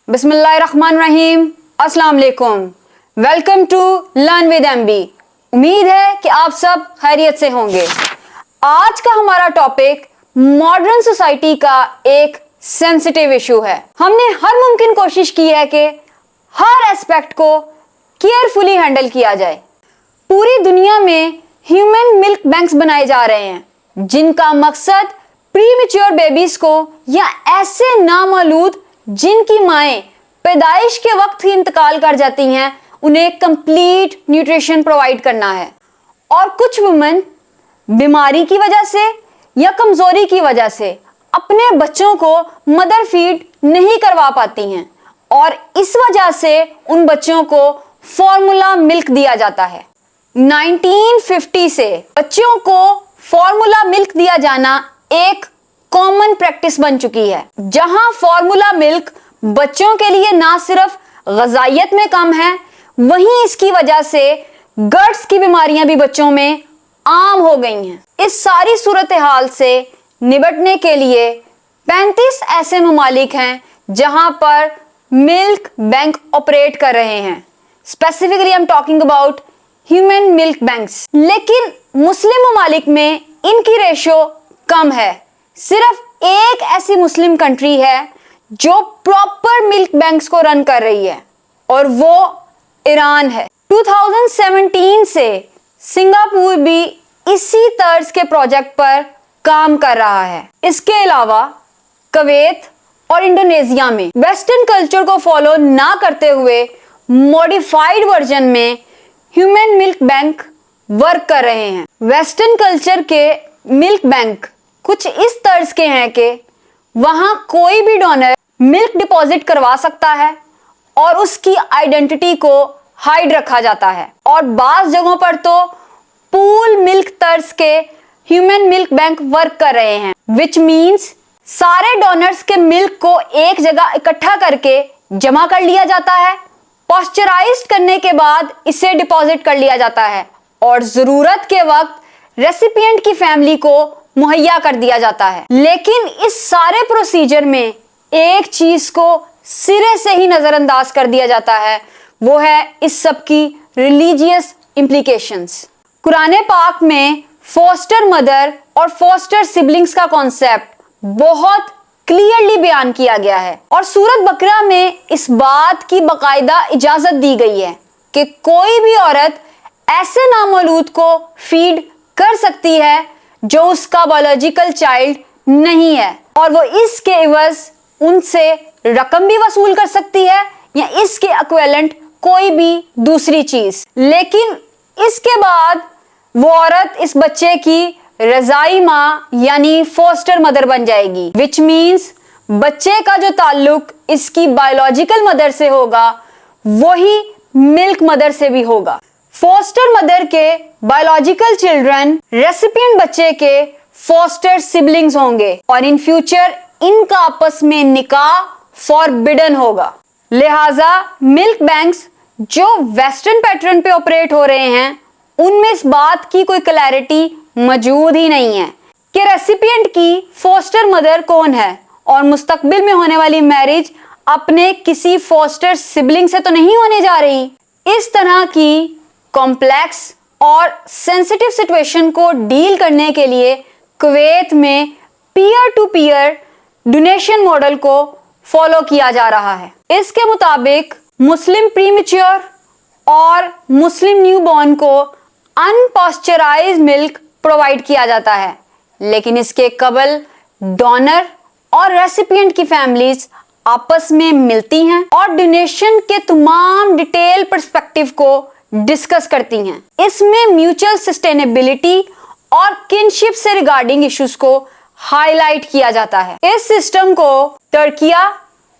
बिस्मिल्लाहिर्रहमानिर्रहीम, अस्सलाम वालेकुम। Welcome to learn with MB. उम्मीद है कि आप सब खैरियत से होंगे। आज का हमारा टॉपिक मॉडर्न सोसाइटी का एक सेंसिटिव इशू है। हमने हर मुमकिन कोशिश की है कि हर एस्पेक्ट को केयरफुली हैंडल किया जाए। पूरी दुनिया में ह्यूमन मिल्क बैंक्स बनाए जा रहे हैं, जिनका मकसद प्रीमेच्योर बेबीज को या ऐसे नामौलूद जिनकी माएँ पैदाइश के वक्त ही इंतकाल कर जाती हैं, उन्हें कंप्लीट न्यूट्रिशन प्रोवाइड करना है। और कुछ वुमेन बीमारी की वजह से या कमजोरी की वजह से अपने बच्चों को मदर फीड नहीं करवा पाती हैं और इस वजह से उन बच्चों को फॉर्मूला मिल्क दिया जाता है। 1950 से बच्चों को फॉर्मूला मिल्क दिया जाना एक कॉमन प्रैक्टिस बन चुकी है, जहां फॉर्मूला मिल्क बच्चों के लिए ना सिर्फ ग़िज़ाइयत में कम है, वहीं इसकी वजह से गर्ड्स की बीमारियां भी बच्चों में आम हो गई हैं। इस सारी सूरत हाल से निपटने के लिए 35 ऐसे ममालिक हैं जहां पर मिल्क बैंक ऑपरेट कर रहे हैं। Specifically I am talking about human milk banks. लेकिन मुस्लिम ममालिक में इनकी रेशो कम है। सिर्फ एक ऐसी मुस्लिम कंट्री है जो प्रॉपर मिल्क बैंक्स को रन कर रही है और वो ईरान है। 2017 से सिंगापुर भी इसी तर्ज के प्रोजेक्ट पर काम कर रहा है। इसके अलावा कुवैत और इंडोनेशिया में वेस्टर्न कल्चर को फॉलो ना करते हुए मॉडिफाइड वर्जन में ह्यूमन मिल्क बैंक वर्क कर रहे हैं। वेस्टर्न कल्चर के मिल्क बैंक कुछ इस तर्ज के हैं कि वहां कोई भी डोनर मिल्क डिपॉजिट करवा सकता है और उसकी आइडेंटिटी को हाइड रखा जाता है। और बाज़ जगहों पर तो पूल मिल्क तर्ज के ह्यूमन मिल्क बैंक वर्क कर रहे हैं, विच मीन्स सारे डोनर्स के मिल्क को एक जगह इकट्ठा करके जमा कर लिया जाता है, पॉस्चराइज्ड करने के बाद इसे डिपॉजिट कर लिया जाता है और जरूरत के वक्त रेसिपिएंट की फैमिली को मुहैया कर दिया जाता है। लेकिन इस सारे प्रोसीजर में एक चीज को सिरे से ही नजरअंदाज कर दिया जाता है, वो है इस सब की रिलीजियस इम्प्लीकेशंस। कुरान पाक में फोस्टर मदर और फोस्टर सिबलिंग्स का कॉन्सेप्ट बहुत क्लियरली बयान किया गया है और सूरत बकरा में इस बात की बाकायदा इजाजत दी गई है कि कोई भी औरत ऐसे नामौलूद को फीड कर सकती है जो उसका बायोलॉजिकल चाइल्ड नहीं है और वो इसके एवज उनसे रकम भी वसूल कर सकती है या इसके इक्विवेलेंट कोई भी दूसरी चीज। लेकिन इसके बाद वो औरत इस बच्चे की रजाई माँ यानी फोस्टर मदर बन जाएगी, विच मीन्स बच्चे का जो ताल्लुक इसकी बायोलॉजिकल मदर से होगा वही मिल्क मदर से भी होगा। फोस्टर मदर के बायोलॉजिकल चिल्ड्रन रेसिपिएंट बच्चे के फोस्टर सिबलिंग्स होंगे और इन फ्यूचर इनका आपस में निकाह फॉरबिडन होगा। लिहाजा मिल्क बैंक्स जो वेस्टर्न पैटर्न पे ऑपरेट हो रहे हैं, उनमें इस बात की कोई क्लैरिटी मौजूद ही नहीं है कि रेसिपिएंट की फोस्टर मदर कौन है और मुस्तकबिल में होने वाली मैरिज अपने किसी फोस्टर सिबलिंग से तो नहीं होने जा रही। इस तरह की कॉम्प्लेक्स और सेंसिटिव सिचुएशन को डील करने के लिए कुवैत में peer to peer donation model को फॉलो किया जा रहा है। इसके मुताबिक मुस्लिम प्रीमेच्योर और मुस्लिम न्यूबॉर्न को अनपॉस्चराइज्ड मिल्क प्रोवाइड किया जाता है, लेकिन इसके कबल डोनर और रेसिपिएंट की फैमिलीज आपस में मिलती हैं और डोनेशन के तमाम डिटेल पर्सपेक्टिव को डिस्कस करती हैं। इसमें म्यूचुअल सस्टेनेबिलिटी और किनशिप से रिगार्डिंग इश्यूज को हाईलाइट किया जाता है। इस सिस्टम को तुर्किया,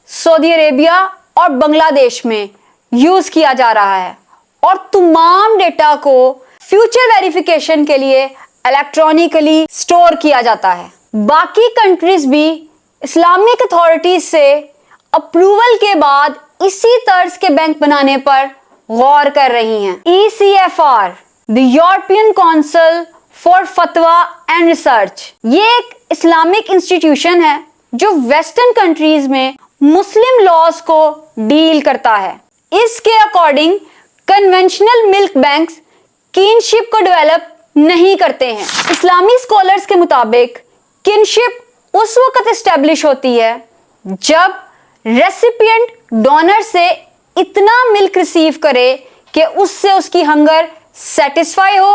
सऊदी अरेबिया और बांग्लादेश में यूज किया जा रहा है और तमाम डेटा को फ्यूचर वेरिफिकेशन के लिए इलेक्ट्रॉनिकली स्टोर किया जाता है। बाकी कंट्रीज भी इस्लामिक अथॉरिटीज से अप्रूवल के बाद इसी तर्ज के बैंक बनाने पर गौर कर रही हैं। ECFR, the European council for फतवा एंड रिसर्च, ये एक इस्लामिक इंस्टीट्यूशन है जो वेस्टर्न कंट्रीज में मुस्लिम लॉज को डील करता है। इसके according conventional milk banks kinship को डेवलप नहीं करते हैं। इस्लामी स्कॉलर्स के मुताबिक किनशिप उस वक्त एस्टेब्लिश होती है जब रेसिपिएंट डोनर से इतना मिल्क रिसीव करे कि उससे उसकी हंगर सेटिस्फाई हो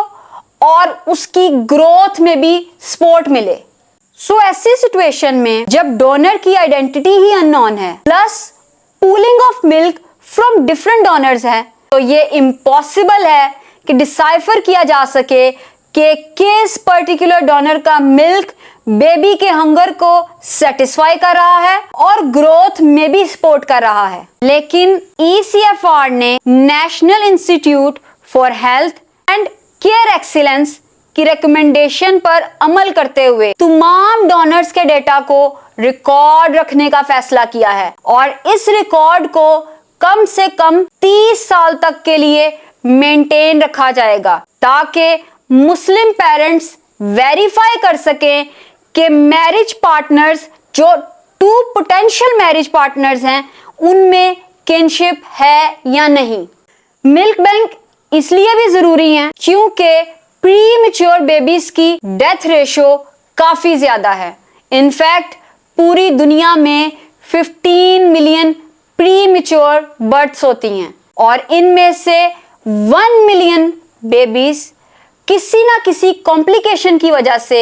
और उसकी ग्रोथ में भी सपोर्ट मिले। सो ऐसी सिचुएशन में जब डोनर की आइडेंटिटी ही अननोन है plus pooling of milk from different donors है, तो ये इम्पॉसिबल है कि डिसाइफर किया जा सके कि किस पर्टिकुलर डोनर का मिल्क बेबी के हंगर को सेटिस्फाई कर रहा है और ग्रोथ में भी सपोर्ट कर रहा है। लेकिन ECFR ने national institute for health and care excellence की रिकमेंडेशन पर अमल करते हुए तमाम डोनर्स के डेटा को रिकॉर्ड रखने का फैसला किया है और इस रिकॉर्ड को कम से कम 30 साल तक के लिए मेंटेन रखा जाएगा ताकि मुस्लिम पेरेंट्स वेरीफाई कर सकें कि मैरिज पार्टनर्स जो 2 पोटेंशियल मैरिज पार्टनर्स हैं उनमें किनशिप है या नहीं। मिल्क बैंक इसलिए भी जरूरी है क्योंकि प्री मैच्योर बेबीज की डेथ रेशो काफी ज्यादा है। इनफैक्ट पूरी दुनिया में 15 मिलियन प्री मैच्योर बर्थ्स होती हैं और इनमें से 1 मिलियन बेबीज किसी ना किसी कॉम्प्लिकेशन की वजह से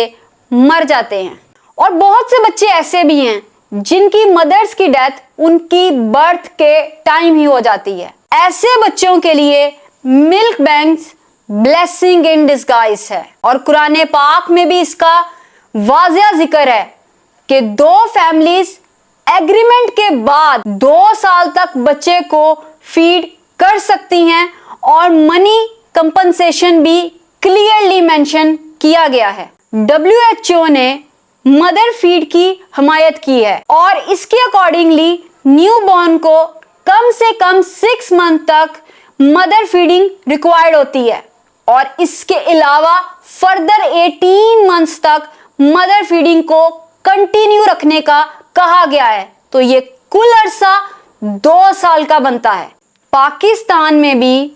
मर जाते हैं और बहुत से बच्चे ऐसे भी हैं जिनकी मदर्स की डेथ उनकी बर्थ के टाइम ही हो जाती है। ऐसे बच्चों के लिए milk banks blessing in disguise है और कुरान पाक में भी इसका वाज़िया जिक्र है कि 2 फैमिलीज एग्रीमेंट के बाद 2 साल तक बच्चे को फीड कर सकती हैं और मनी कंपनसेशन भी क्लियरली मेंशन किया गया है। WHO ने मदर फीड की हमायत की है और इसके अकॉर्डिंगली न्यूबॉर्न को कम से कम 6 मंथ तक मदर फीडिंग रिक्वायर्ड होती है और इसके अलावा फर्दर 18 मंथ्स तक मदर फीडिंग को कंटिन्यू रखने का कहा गया है, तो ये कुल अरसा 2 साल का बनता है। पाकिस्तान में भी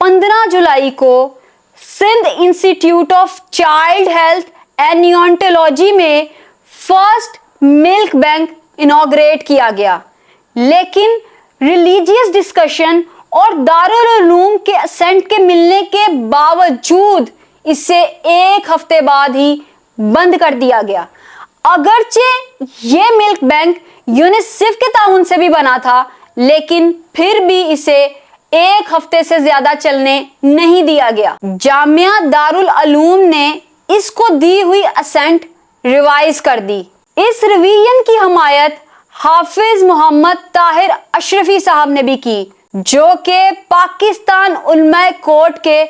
15 जुलाई को Sindh institute of child health and neonatology में फर्स्ट मिल्क बैंक इनॉग्रेट किया गया, लेकिन रिलीजियस डिस्कशन और दारुल उलूम के असेंट के मिलने के बावजूद इसे 1 हफ्ते बाद ही बंद कर दिया गया। अगरचे ये मिल्क बैंक यूनिसेफ के ताउन से भी बना था, लेकिन फिर भी इसे 1 हफ्ते से ज्यादा चलने नहीं दिया गया। जामिया दारुल उलूम ने इसको दी हुई असेंट रिवाइज कर दी। इस रिवीजन की हमायत हाफिज मोहम्मद ताहिर अशरफी साहब ने भी की, जो कि पाकिस्तान उलमा कोर्ट के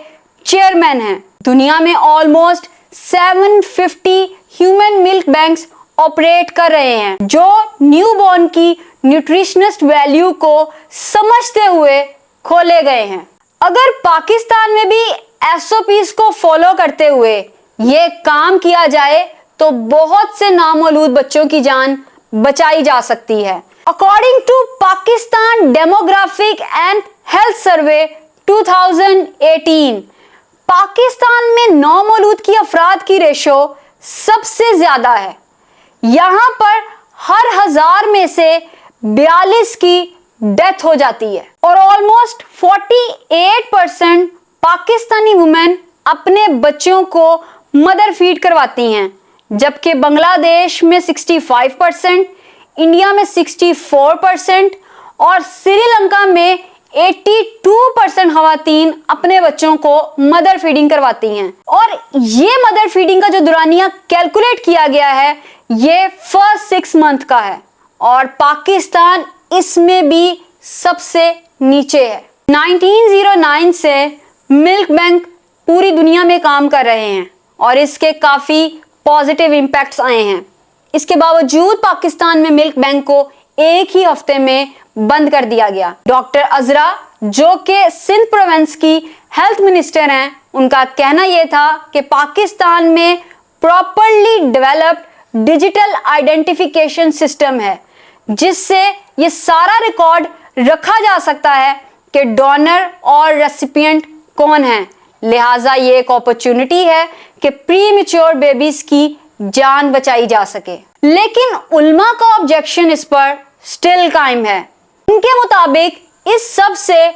चेयरमैन हैं। दुनिया में almost 750 human milk banks operate कर रहे हैं जो न्यूबॉर्न की न्यूट्रिशनिस्ट वैल्यू को समझते हुए खोले गए हैं। अगर पाकिस्तान में भी SOPs को फॉलो करते हुए ये काम किया जाए तो बहुत से नामौलूद बच्चों की जान बचाई जा सकती है। According to Pakistan demographic and health survey 2018, Pakistan में नामौलूद की अफराद की रेशो सबसे ज्यादा है। यहाँ पर हर 1000 में से 42 की डेथ हो जाती है और ऑलमोस्ट 48% पाकिस्तानी वुमेन अपने बच्चों को मदर फीड करवाती हैं, जबकि बांग्लादेश में 65%, इंडिया में 64% और श्रीलंका में 82% खवातीन अपने बच्चों को मदर फीडिंग करवाती हैं। और ये मदर फीडिंग का जो दुरानिया कैलकुलेट किया गया है ये फर्स्ट 6 मंथ का है और पाकिस्तान इसमें भी सबसे नीचे है। 1909 से मिल्क बैंक पूरी दुनिया में काम कर रहे हैं और इसके काफी पॉजिटिव इम्पैक्ट्स आए हैं। इसके बावजूद पाकिस्तान में मिल्क बैंक को 1 ही हफ्ते में बंद कर दिया गया। डॉक्टर अजरा जो कि सिंध प्रोविंस की हेल्थ मिनिस्टर हैं, उनका कहना यह था कि पाकिस्तान में properly developed digital identification system है जिससे ये सारा रिकॉर्ड रखा जा सकता है कि डोनर और रेसिपिएंट कौन है। लिहाजा ये एक अपॉर्चुनिटी है कि प्रीमेच्योर बेबीज की जान बचाई जा सके। लेकिन उल्मा का ऑब्जेक्शन इस पर स्टिल कायम है। उनके मुताबिक इस सब से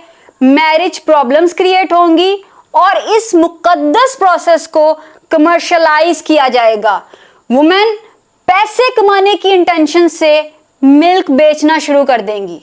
मैरिज प्रॉब्लम्स क्रिएट होंगी और इस मुकद्दस प्रोसेस को कमर्शलाइज किया जाएगा। वुमेन पैसे कमाने की इंटेंशन से मिल्क बेचना शुरू कर देंगी,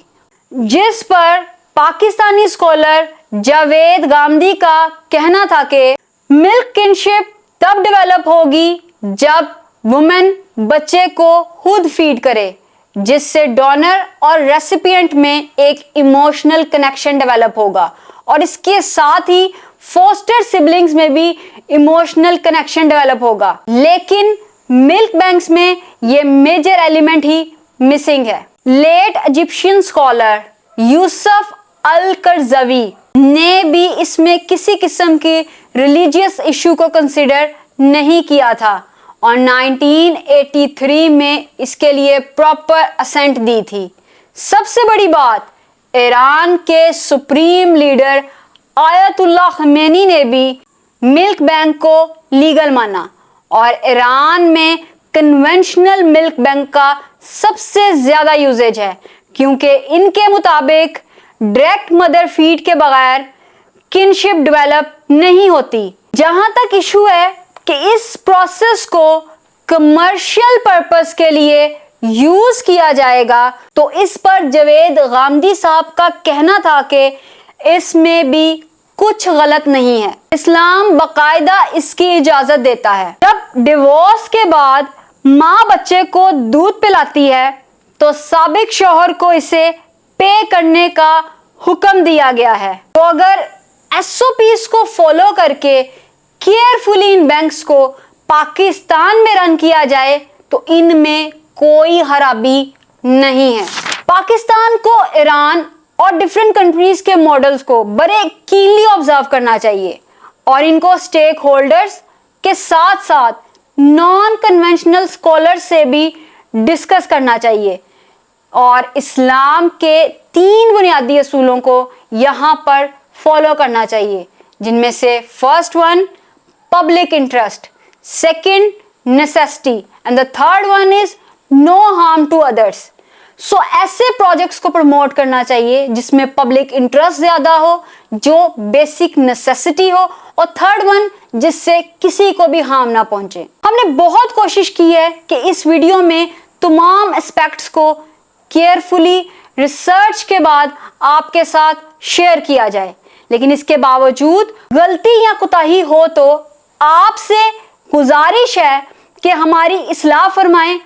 जिस पर पाकिस्तानी स्कॉलर जावेद गामदी का कहना था कि मिल्क किनशिप तब डेवलप होगी जब वुमेन बच्चे को खुद फीड करे, जिससे डोनर और रेसिपिएंट में एक इमोशनल कनेक्शन डेवलप होगा और इसके साथ ही फोस्टर सिबलिंग्स में भी इमोशनल कनेक्शन डेवलप होगा। लेकिन मिल्क बैंक्स में ये मेजर एलिमेंट ही मिसिंग है। लेट इजिप्शियन स्कॉलर यूसुफ अल करज़वी ने भी इसमें किसी किस्म के रिलीजियस इशू को कंसिडर नहीं किया था और 1983 में इसके लिए प्रॉपर असेंट दी थी। सबसे बड़ी बात, ईरान के सुप्रीम लीडर आयतुल्लाह खमेनी ने भी मिल्क बैंक को लीगल माना और ईरान में कन्वेंशनल मिल्क बैंक का सबसे ज्यादा यूजेज है, क्योंकि इनके मुताबिक डायरेक्ट मदर फीड के बगैर किनशिप डेवलप नहीं होती। जहां तक इशू है कि इस प्रोसेस को कमर्शियल पर्पस के लिए यूज किया जाएगा, तो इस पर जावेद गामदी साहब का कहना था कि इसमें भी कुछ गलत नहीं है। इस्लाम बाकायदा इसकी इजाजत देता है। जब डिवोर्स के बाद माँ बच्चे को दूध पिलाती है तो साबिक शौहर को इसे पे करने का हुक्म दिया गया है। तो अगर एसओपीज को फॉलो करके केयरफुली इन बैंक्स को पाकिस्तान में रन किया जाए तो इनमें कोई खराबी नहीं है। पाकिस्तान को ईरान और डिफरेंट कंट्रीज के मॉडल्स को बड़े कीनली ऑब्जर्व करना चाहिए और इनको स्टेक होल्डर्स के साथ साथ नॉन कन्वेंशनल स्कॉलर से भी डिस्कस करना चाहिए और इस्लाम के 3 बुनियादी असूलों को यहाँ पर फॉलो करना चाहिए, जिनमें से first one public interest, second necessity and the third one is no harm to others. So ऐसे प्रोजेक्ट्स को प्रमोट करना चाहिए जिसमें पब्लिक इंटरेस्ट ज्यादा हो, जो बेसिक नेसेसिटी हो, और थर्ड वन जिससे किसी को भी हार्म ना पहुंचे। हमने बहुत कोशिश की है कि इस वीडियो में तमाम एस्पेक्ट्स को केयरफुली रिसर्च के बाद आपके साथ शेयर किया जाए, लेकिन इसके बावजूद गलती या कोताही हो तो आपसे गुजारिश है कि हमारी इस्लाह फरमाएं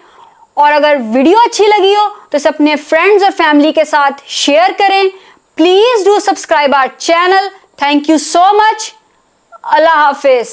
और अगर वीडियो अच्छी लगी हो तो इसे अपने फ्रेंड्स और फैमिली के साथ शेयर करें। Please do subscribe our channel. Thank you so much. अल्लाह हाफिज।